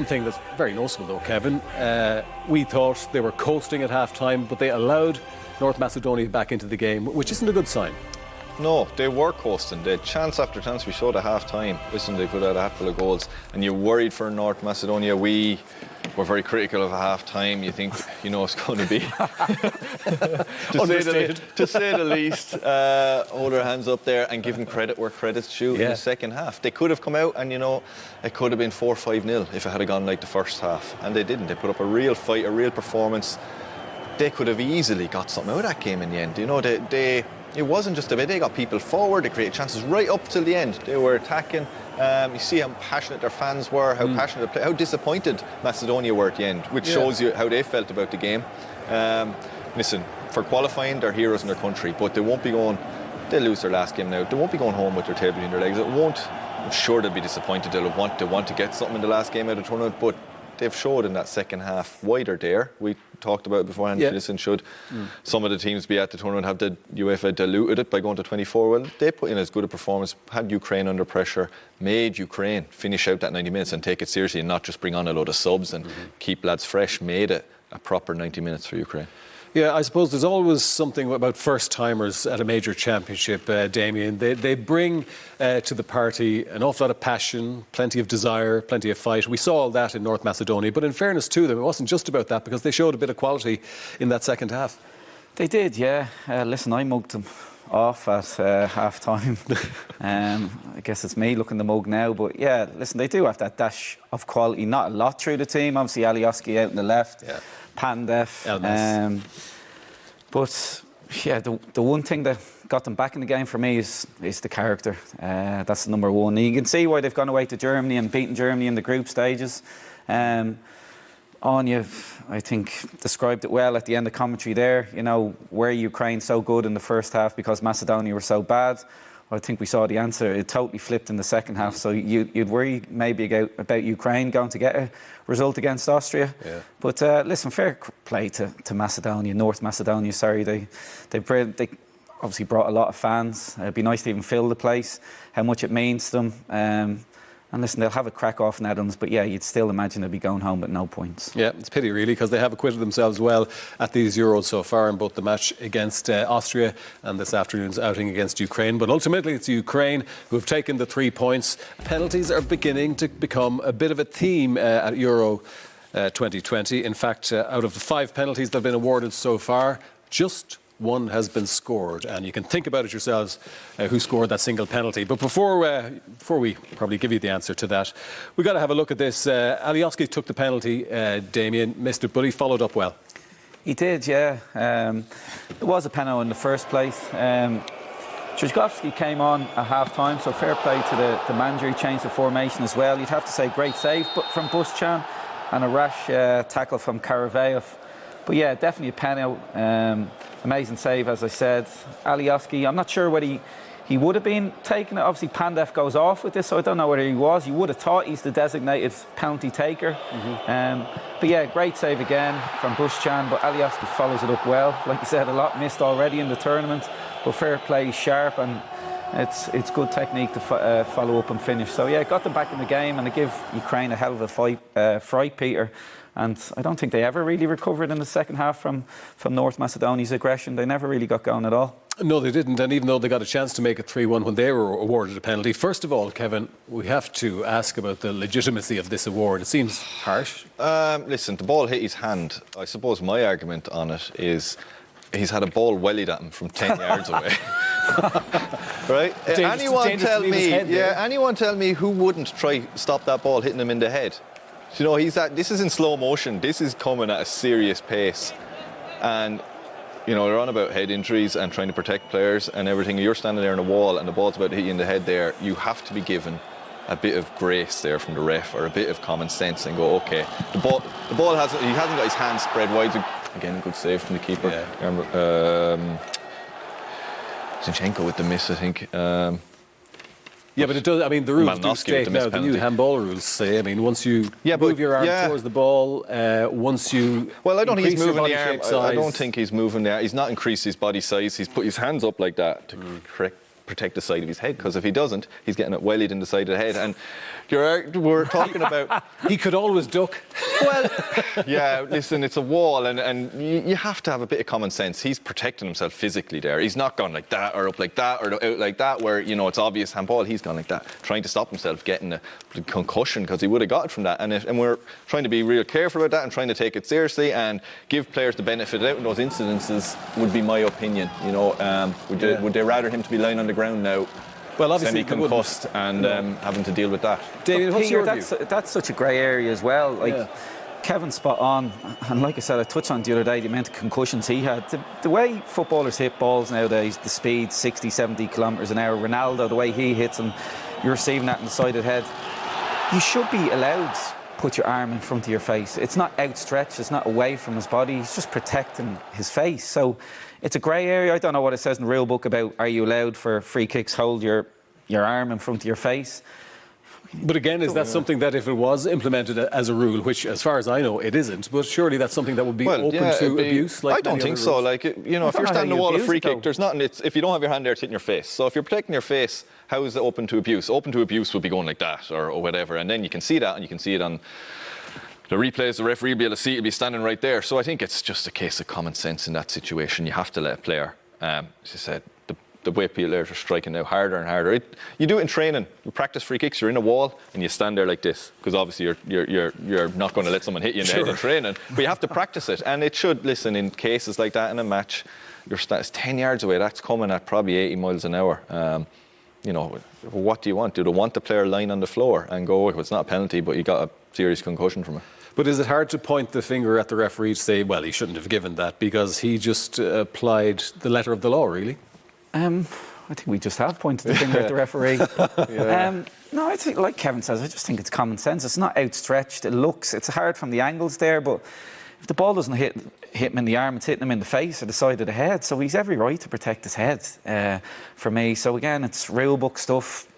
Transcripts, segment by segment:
one thing that's very noticeable, though, Kevin. We thought they were coasting at half-time, but they allowed North Macedonia back into the game, which isn't a good sign. No, they were coasting. They had chance after chance. We showed at half-time. Listen, they could have had a hatful of goals. And you're worried for North Macedonia. We were very critical of a half-time. You think, it's going to be... to say the least, hold our hands up there and give them credit where credit's due in the second half. They could have come out and, it could have been 4-5-0 if it had gone like the first half. And they didn't. They put up a real fight, a real performance. They could have easily got something out of that game in the end. It wasn't just a bit. They got people forward. They created chances right up till the end. They were attacking. You see how passionate their fans were, how passionate, how disappointed Macedonia were at the end, which shows you how they felt about the game. Listen, for qualifying, they're heroes in their country, but they won't be going. They'll lose their last game now. They won't be going home with their tail between their legs. It won't. I'm sure they'll be disappointed. They'll want to get something in the last game out of the tournament, but they've showed in that second half why they're there. We talked about it beforehand. Listen, should some of the teams be at the tournament have the UEFA diluted it by going to 24? Well, they put in as good a performance, had Ukraine under pressure, made Ukraine finish out that 90 minutes and take it seriously and not just bring on a load of subs and keep lads fresh, made it a proper 90 minutes for Ukraine. Yeah, I suppose there's always something about first-timers at a major championship, Damien. They bring to the party an awful lot of passion, plenty of desire, plenty of fight. We saw all that in North Macedonia, but in fairness to them, it wasn't just about that because they showed a bit of quality in that second half. They did, yeah. Listen, I mugged them off at half-time. I guess it's me looking the mug now, but yeah, listen, they do have that dash of quality. Not a lot through the team. Obviously, Alioski out in the left. Yeah. Pandef. But yeah, the one thing that got them back in the game for me is the character. That's number one. And you can see why they've gone away to Germany and beaten Germany in the group stages. Anya, I think, described it well at the end of commentary there. Were Ukraine so good in the first half because Macedonia were so bad? I think we saw the answer. It totally flipped in the second half. So you'd worry maybe about Ukraine going to get a result against Austria. Yeah. But listen, fair play to Macedonia, North Macedonia. Sorry, they obviously brought a lot of fans. It'd be nice to even fill the place. How much it means to them. And listen, they'll have a crack off Netherlands, but yeah, you'd still imagine they'd be going home with no points. Yeah, it's a pity really, because they have acquitted themselves well at these Euros so far in both the match against Austria and this afternoon's outing against Ukraine. But ultimately, it's Ukraine who have taken the 3 points. Penalties are beginning to become a bit of a theme at Euro 2020. In fact, out of the 5 penalties that have been awarded so far, just one has been scored, and you can think about it yourselves who scored that single penalty. But before we probably give you the answer to that, we've got to have a look at this. Alioski took the penalty, Damien missed it, but he followed up well. He did, yeah. It was a penalty in the first place. Trzaskowski came on at half-time, so fair play to the manager. He changed the formation as well. You'd have to say great save from Buschan and a rash tackle from Karaveyev. But yeah, definitely a penalty. Amazing save, as I said. Alioski, I'm not sure whether he would have been taking it. Obviously, Pandef goes off with this, so I don't know whether he was. You would have thought he's the designated penalty taker. But yeah, great save again from Buschan, but Alioski follows it up well. Like you said, a lot missed already in the tournament, but fair play, sharp, and it's good technique to follow up and finish. So yeah, got them back in the game, and they give Ukraine a hell of a fright, Peter. And I don't think they ever really recovered in the second half from North Macedonia's aggression. They never really got going at all. No, they didn't. And even though they got a chance to make it 3-1 when they were awarded a penalty, first of all, Kevin, we have to ask about the legitimacy of this award. It seems harsh. Listen, the ball hit his hand. I suppose my argument on it is he's had a ball wellied at him from 10 yards away. Right? Anyone tell me who wouldn't try stop that ball hitting him in the head? This is in slow motion. This is coming at a serious pace. And, they're on about head injuries and trying to protect players and everything. You're standing there on a wall and the ball's about to hit you in the head there. You have to be given a bit of grace there from the ref or a bit of common sense and go, OK, the ball hasn't got his hands spread wide. Again, good save from the keeper. Yeah. Zinchenko with the miss, I think. Yeah, but it does. I mean, the rules do state now. The new handball rules say. I mean, once you move your arm towards the ball, once you I don't think he's moving the arm. I don't think he's moving the arm. He's not increased his body size. He's put his hands up like that to protect the side of his head, because if he doesn't, he's getting it wellied in the side of the head. And we're talking about... He could always duck. Well, yeah, listen, it's a wall, and you have to have a bit of common sense. He's protecting himself physically there. He's not gone like that, or up like that, or out like that, where, you know, it's obvious handball. He's gone like that, trying to stop himself getting a concussion, because he would have got it from that. And we're trying to be real careful about that and trying to take it seriously and give players the benefit of the doubt in those incidences, would be my opinion. You know, would they rather him to be lying on the ground now, well, obviously semi-concussed, and having to deal with that? Damien, what's Peter, your view? that's such a grey area as well. Like, Kevin's spot on, and like I said, I touched on the other day the amount of concussions he had. The way footballers hit balls nowadays, the speed, 60, 70 kilometres an hour, Ronaldo, the way he hits them, you're receiving that in the side of the head. You should be allowed to put your arm in front of your face. It's not outstretched, it's not away from his body, he's just protecting his face. So it's a grey area. I don't know what it says in the rule book about, are you allowed for free kicks, hold your arm in front of your face? But again, is that something that if it was implemented as a rule, which as far as I know it isn't, but surely that's something that would be open to abuse? Like I don't think so. Like, you know, if you're standing on the wall of free kick, there's nothing. If you don't have your hand there, it's hitting your face. So if you're protecting your face, how is it open to abuse? Open to abuse would be going like that or whatever, and then you can see that, and you can see it on the replays. The referee will be able to see it, he'll be standing right there. So I think it's just a case of common sense in that situation. You have to let a player, as you said, the way players are striking now harder and harder. You do it in training. You practice free kicks. You're in a wall and you stand there like this, because obviously you're not going to let someone hit you in the head in training. But you have to practice it, and it should. Listen, in cases like that in a match, it's 10 yards away. That's coming at probably 80 miles an hour. You know, what do you want? Do they want the player lying on the floor and go, well, it's not a penalty, but you got a serious concussion from it? But is it hard to point the finger at the referee to say, well, he shouldn't have given that because he just applied the letter of the law, really? I think we just have pointed the finger at the referee. No, I think, like Kevin says, I just think it's common sense. It's not outstretched. It's hard from the angles there, but if the ball doesn't hit him in the arm, it's hitting him in the face or the side of the head. So he's every right to protect his head, for me. So again, it's rule book stuff.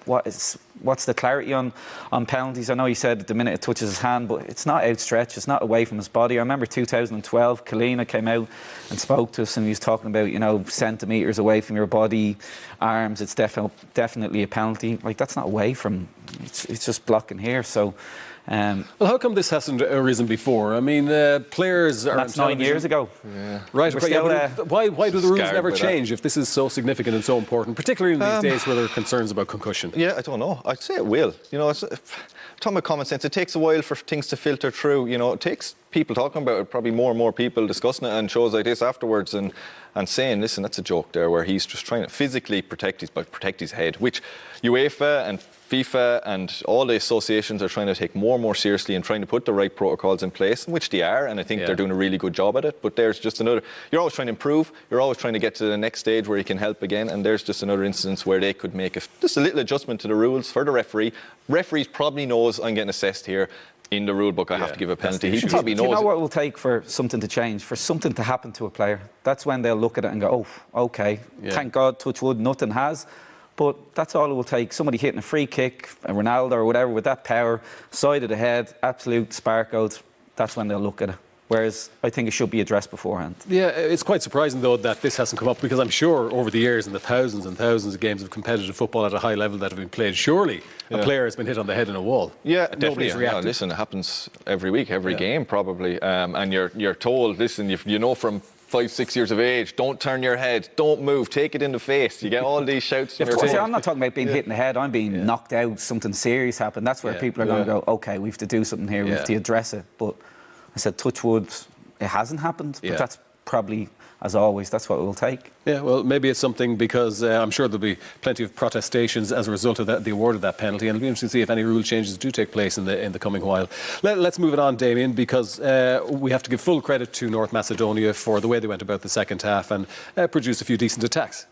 What's the clarity on penalties? I know he said the minute it touches his hand, but it's not outstretched, it's not away from his body. I remember 2012, Kalina came out and spoke to us, and he was talking about, you know, centimetres away from your body, arms, it's definitely a penalty. Like, that's not away from, it's just blocking here. So well, how come this hasn't arisen before? I mean, players are... That's 9 years ago. Yeah. Right. Why do the rules never change if this is so significant and so important, particularly in these days where there are concerns about concussion? Yeah, I don't know. I'd say it will. You know, talking about common sense, it takes a while for things to filter through. You know, it takes people talking about it, probably more and more people discussing it, and shows like this afterwards and saying, listen, that's a joke there, where he's just trying to physically protect his head, which UEFA and FIFA and all the associations are trying to take more and more seriously and trying to put the right protocols in place, which they are, and I think they're doing a really good job at it. But there's just another... You're always trying to improve. You're always trying to get to the next stage where you can help again, and there's just another instance where they could make just a little adjustment to the rules for the referee. Referees probably knows I'm getting assessed here. In the rule book, I have to give a penalty. He probably knows. Do you know what it will take for something to change, for something to happen to a player? That's when they'll look at it and go, oh, OK, thank God, touch wood, nothing has. But that's all it will take. Somebody hitting a free kick, a Ronaldo or whatever, with that power, side of the head, absolute spark out, that's when they'll look at it. Whereas I think it should be addressed beforehand. Yeah, it's quite surprising, though, that this hasn't come up, because I'm sure over the years, in the thousands and thousands of games of competitive football at a high level that have been played, surely a player has been hit on the head in a wall. Yeah, definitely. Yeah, listen, it happens every week, every game probably. And you're told, listen, you know from 5-6 years of age, don't turn your head, don't move, take it in the face. You get all these shouts from your team. I'm not talking about being hit in the head, I'm being knocked out, something serious happened. That's where people are going to go, OK, we have to do something here, we have to address it. But I said, touch wood, it hasn't happened, but that's probably, as always, that's what it will take. Yeah, well, maybe it's something, because I'm sure there'll be plenty of protestations as a result of the award of that penalty, and it'll be interesting to see if any rule changes do take place in the coming while. Let's move it on, Damien, because we have to give full credit to North Macedonia for the way they went about the second half and produced a few decent attacks.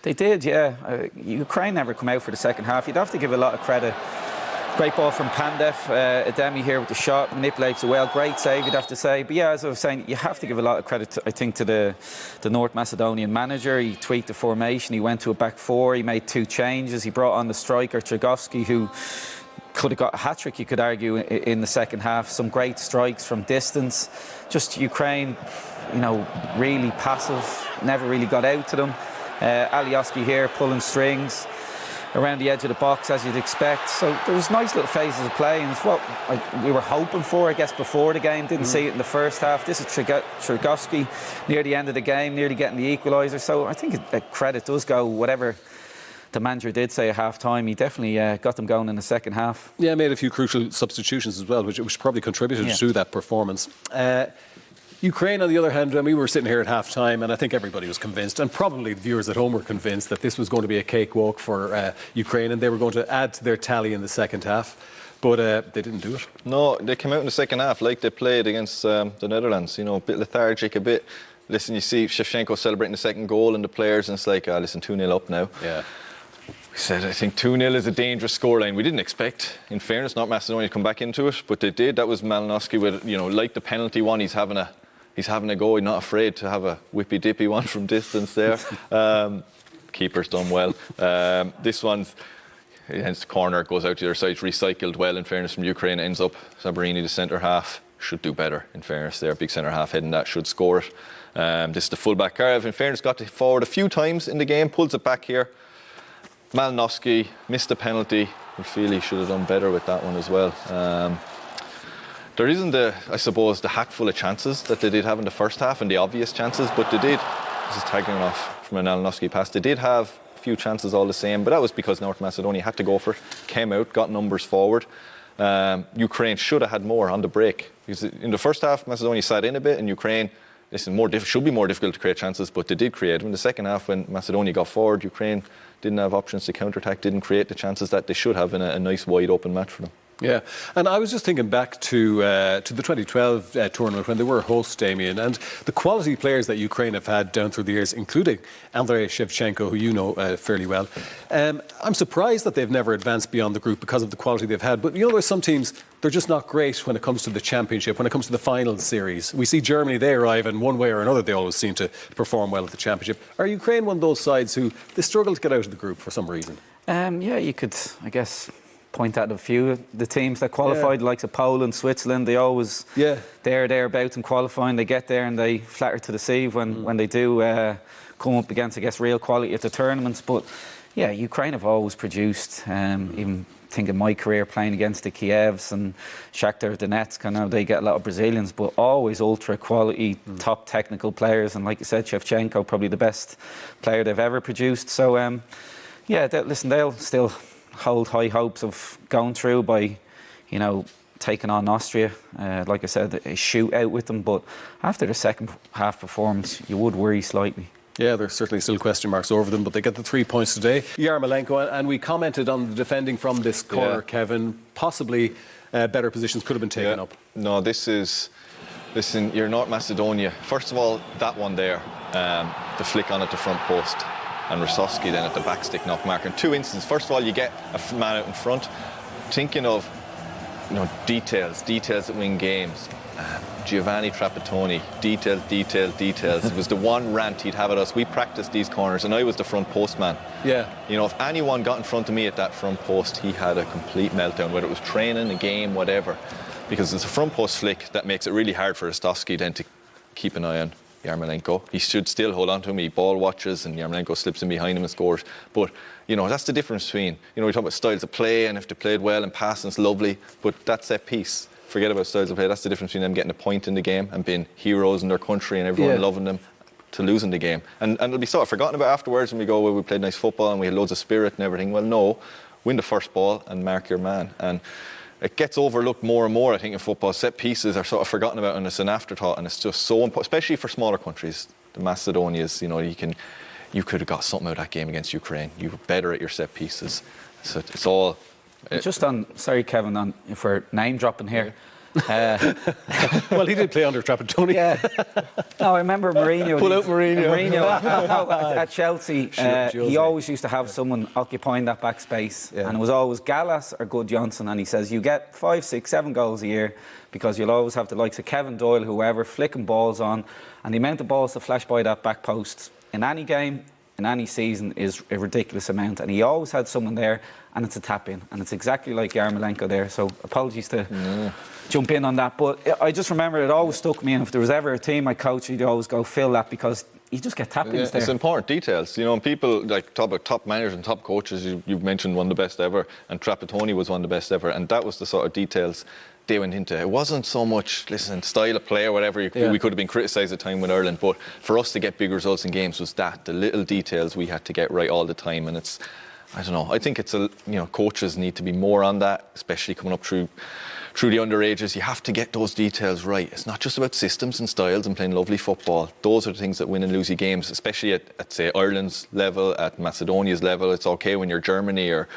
They did, yeah. Ukraine never come out for the second half. You'd have to give a lot of credit. Great ball from Pandev, Ademi here with the shot, manipulates it well, great save, you'd have to say. But yeah, as I was saying, you have to give a lot of credit, I think, to the North Macedonian manager. He tweaked the formation, he went to a back four, he made 2 changes, he brought on the striker, Chergovsky, who could have got a hat-trick, you could argue, in the second half. Some great strikes from distance. Just Ukraine, you know, really passive, never really got out to them. Alioski here pulling strings around the edge of the box, as you'd expect. So there was nice little phases of play, and it's what we were hoping for, I guess, before the game. Didn't see it in the first half. This is Trzaskowski near the end of the game, nearly getting the equaliser. So I think credit does go, whatever the manager did say at half-time, he definitely got them going in the second half. Yeah, made a few crucial substitutions as well, which probably contributed to that performance. Ukraine, on the other hand, we were sitting here at half-time, and I think everybody was convinced, and probably the viewers at home were convinced, that this was going to be a cakewalk for Ukraine, and they were going to add to their tally in the second half. But they didn't do it. No, they came out in the second half like they played against the Netherlands. You know, a bit lethargic, a bit. Listen, you see Shevchenko celebrating the second goal, and the players, and it's like, listen, 2-0 up now. Yeah. We said, I think 2-0 is a dangerous scoreline. We didn't expect, in fairness, North Macedonia to come back into it, but they did. That was Malinowski with, you know, like the penalty one, he's having a go. He's not afraid to have a whippy-dippy one from distance there. Keeper's done well. This one's against the corner, goes out to the other side. It's recycled well, in fairness, from Ukraine. Ends up Sabrini, the centre-half, should do better, in fairness there. Big centre-half heading that, should score it. This is the full-back. Karev, in fairness, got to forward a few times in the game, pulls it back here. Malinowski missed the penalty. I feel he should have done better with that one as well. There isn't, I suppose, the hatful of chances that they did have in the first half, and the obvious chances, but they did. This is tagging off from a Malinowski pass. They did have a few chances all the same, but that was because North Macedonia had to go for it, came out, got numbers forward. Ukraine should have had more on the break, because in the first half, Macedonia sat in a bit, and Ukraine, should be more difficult to create chances, but they did create them. In the second half, when Macedonia got forward, Ukraine didn't have options to counter-attack, didn't create the chances that they should have in a nice wide open match for them. Yeah, and I was just thinking back to the 2012 tournament when they were hosts, Damien, and the quality players that Ukraine have had down through the years, including Andrei Shevchenko, who you know fairly well. I'm surprised that they've never advanced beyond the group because of the quality they've had. But you know, there's some teams, they're just not great when it comes to the championship, when it comes to the final series. We see Germany, they arrive, and one way or another, they always seem to perform well at the championship. Are Ukraine one of those sides who they struggle to get out of the group for some reason? Yeah, you could, I guess, point out a few of the teams that qualified, the likes of Poland, Switzerland. They always thereabouts in qualifying. They get there and they flatter to deceive when they do come up against, I guess, real quality at the tournaments. But yeah, Ukraine have always produced, even thinking my career playing against the Kievs and Shakhtar Donetsk, I know they get a lot of Brazilians, but always ultra quality, top technical players. And like you said, Shevchenko, probably the best player they've ever produced. So they'll still hold high hopes of going through by, you know, taking on Austria. Like I said, a shootout with them. But after the second half performance, you would worry slightly. Yeah, there's certainly still question marks over them, but they get the 3 points today. Yarmolenko, and we commented on the defending from this corner, Kevin. Possibly better positions could have been taken up. No, listen, you're North Macedonia. First of all, that one there, the flick on at the front post, and Rosowski then at the back stick knock marker. In two instances, first of all, you get a man out in front. Thinking of, you know, details that win games. Giovanni Trapattoni, details. It was the one rant he'd have at us. We practiced these corners, and I was the front post man. Yeah. You know, if anyone got in front of me at that front post, he had a complete meltdown, whether it was training, a game, whatever. Because it's a front post flick that makes it really hard for Rostovsky then to keep an eye on Yarmolenko. He should still hold on to him. He ball watches, and Yarmolenko slips in behind him and scores. But, you know, that's the difference between, you know, we talk about styles of play, and if they played well and passing's lovely, but that set piece, forget about styles of play. That's the difference between them getting a point in the game and being heroes in their country and everyone loving them, to losing the game. And it'll be sort of forgotten about afterwards when we go, well, we played nice football and we had loads of spirit and everything. Well, no, win the first ball and mark your man. And it gets overlooked more and more, I think, in football. Set pieces are sort of forgotten about, and it's an afterthought, and it's just so important, especially for smaller countries. The Macedonians, you know, you could have got something out of that game against Ukraine. You were better at your set pieces. So it's all... Just on, sorry Kevin, if we're name dropping here. Well, he did play under Trapattoni. Yeah. No, I remember Mourinho. Pull out Mourinho. At Chelsea, he always used to have someone occupying that back space. Yeah. And it was always Gallas or Good Johnson. And he says, you get 5, 6, 7 goals a year because you'll always have the likes of Kevin Doyle, whoever, flicking balls on. And the amount of balls that flash by that back post in any game, in any season, is a ridiculous amount. And he always had someone there, and it's a tap-in. And it's exactly like Yarmolenko there. So apologies to jump in on that. But I just remember it always stuck me, and if there was ever a team I coached, he'd always go fill that, because you just get tappings there. It's important details, you know. And people like talk about top managers and top coaches. You've mentioned one of the best ever, and Trapattoni was one of the best ever, and that was the sort of details they went into. It wasn't so much, listen, style of play or whatever. We could have been criticised at the time with Ireland, but for us to get big results in games was that the little details we had to get right all the time. And it's, I don't know, I think it's coaches need to be more on that, especially coming up through the underages. You have to get those details right. It's not just about systems and styles and playing lovely football. Those are the things that win and lose you games, especially at say Ireland's level, at Macedonia's level. It's okay when you're Germany or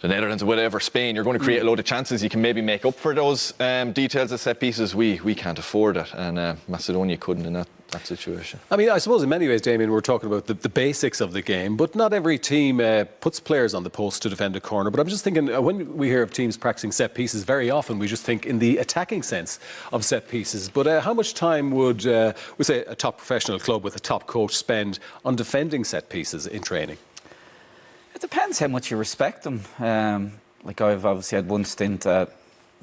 the Netherlands or whatever, Spain, you're going to create a load of chances. You can maybe make up for those details of set pieces. We can't afford it, and Macedonia couldn't in that situation. I mean, I suppose in many ways, Damien, we're talking about the basics of the game, but not every team puts players on the post to defend a corner. But I'm just thinking, when we hear of teams practicing set pieces, very often we just think in the attacking sense of set pieces. But how much time would, we say, a top professional club with a top coach spend on defending set pieces in training? It depends how much you respect them. Like I've obviously had one stint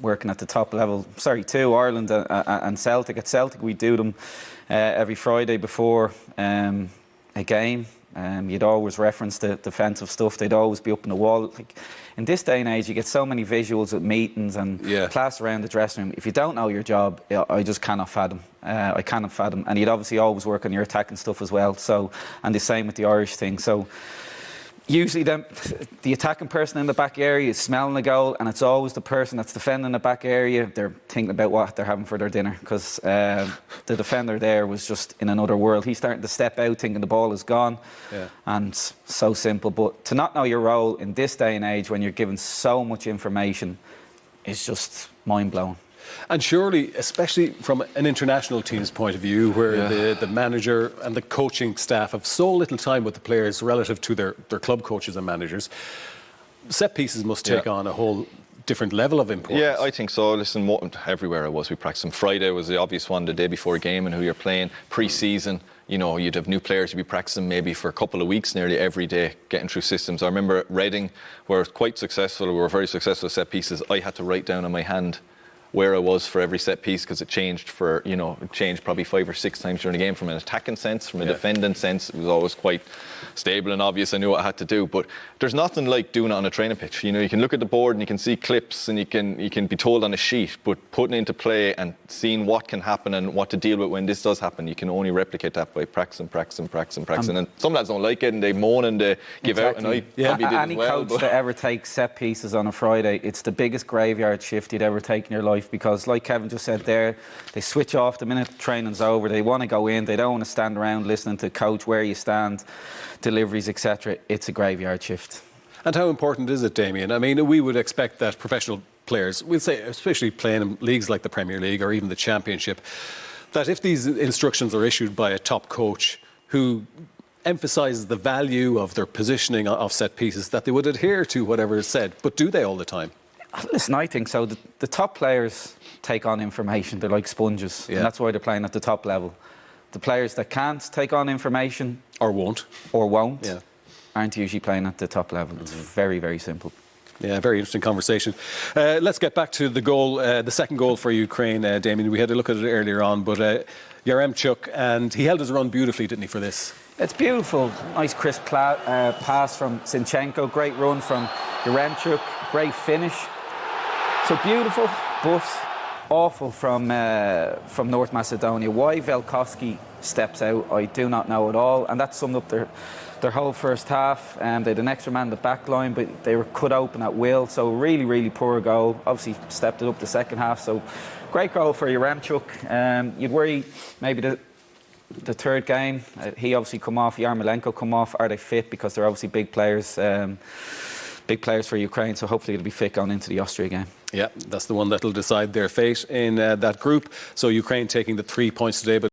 working at the top level. Two, Ireland and Celtic. At Celtic, we do them every Friday before a game. You'd always reference the defensive stuff. They'd always be up on the wall. Like, in this day and age, you get so many visuals at meetings and class around the dressing room. If you don't know your job, I just cannot fathom. I cannot fathom. And you'd obviously always work on your attacking stuff as well. So, and the same with the Irish thing. So, usually the attacking person in the back area is smelling the goal, and it's always the person that's defending the back area. They're thinking about what they're having for their dinner, because the defender there was just in another world. He's starting to step out thinking the ball is gone. And so simple. But to not know your role in this day and age when you're given so much information is just mind-blowing. And surely, especially from an international team's point of view, where the manager and the coaching staff have so little time with the players relative to their club coaches and managers, set pieces must take on a whole different level of importance. Yeah, I think so. Listen, everywhere I was, we practiced them. Friday was the obvious one, the day before a game and who you're playing. Pre-season, you know, you'd have new players you'd be practicing maybe for a couple of weeks nearly every day, getting through systems. I remember at Reading, we were quite successful, we were very successful at set pieces. I had to write down on my hand where I was for every set piece, because it changed probably 5 or 6 times during the game. From an attacking sense, from a defending sense, it was always quite stable and obvious. I knew what I had to do, but there's nothing like doing it on a training pitch. You know, you can look at the board and you can see clips and you can be told on a sheet, but putting it into play and seeing what can happen and what to deal with when this does happen, you can only replicate that by practicing. And some lads don't like it and they moan and they give out, and I probably did Any as well. coach that ever takes set pieces on a Friday, it's the biggest graveyard shift you'd ever take in your life, because like Kevin just said there, they switch off the minute training's over. They want to go in, they don't want to stand around listening to coach where you stand, deliveries, etc. It's a graveyard shift. And how important is it, Damien? I mean, we would expect that professional players, we'd say, especially playing in leagues like the Premier League or even the Championship, that if these instructions are issued by a top coach who emphasises the value of their positioning of set pieces, that they would adhere to whatever is said. But do they all the time? Listen, I think so. The top players take on information. They're like sponges, and that's why they're playing at the top level. The players that can't take on information or won't aren't usually playing at the top level. It's very, very simple. Yeah, very interesting conversation. Let's get back to the goal, the second goal for Ukraine, Damien. We had a look at it earlier on, but Yaremchuk, and he held his run beautifully, didn't he, for this? It's beautiful. Nice crisp pass from Zinchenko. Great run from Yaremchuk. Great finish. So beautiful, but awful from North Macedonia. Why Velkoski steps out, I do not know at all. And that summed up their whole first half. They had an extra man in the back line, but they were cut open at will. So really, really poor goal. Obviously stepped it up the second half. So great goal for Yaremchuk. You'd worry maybe the third game, he obviously come off, Yarmolenko come off. Are they fit? Because they're obviously big players for Ukraine, so hopefully it'll be fit going into the Austria game. Yeah, that's the one that'll decide their fate in that group. So Ukraine taking the 3 points today, but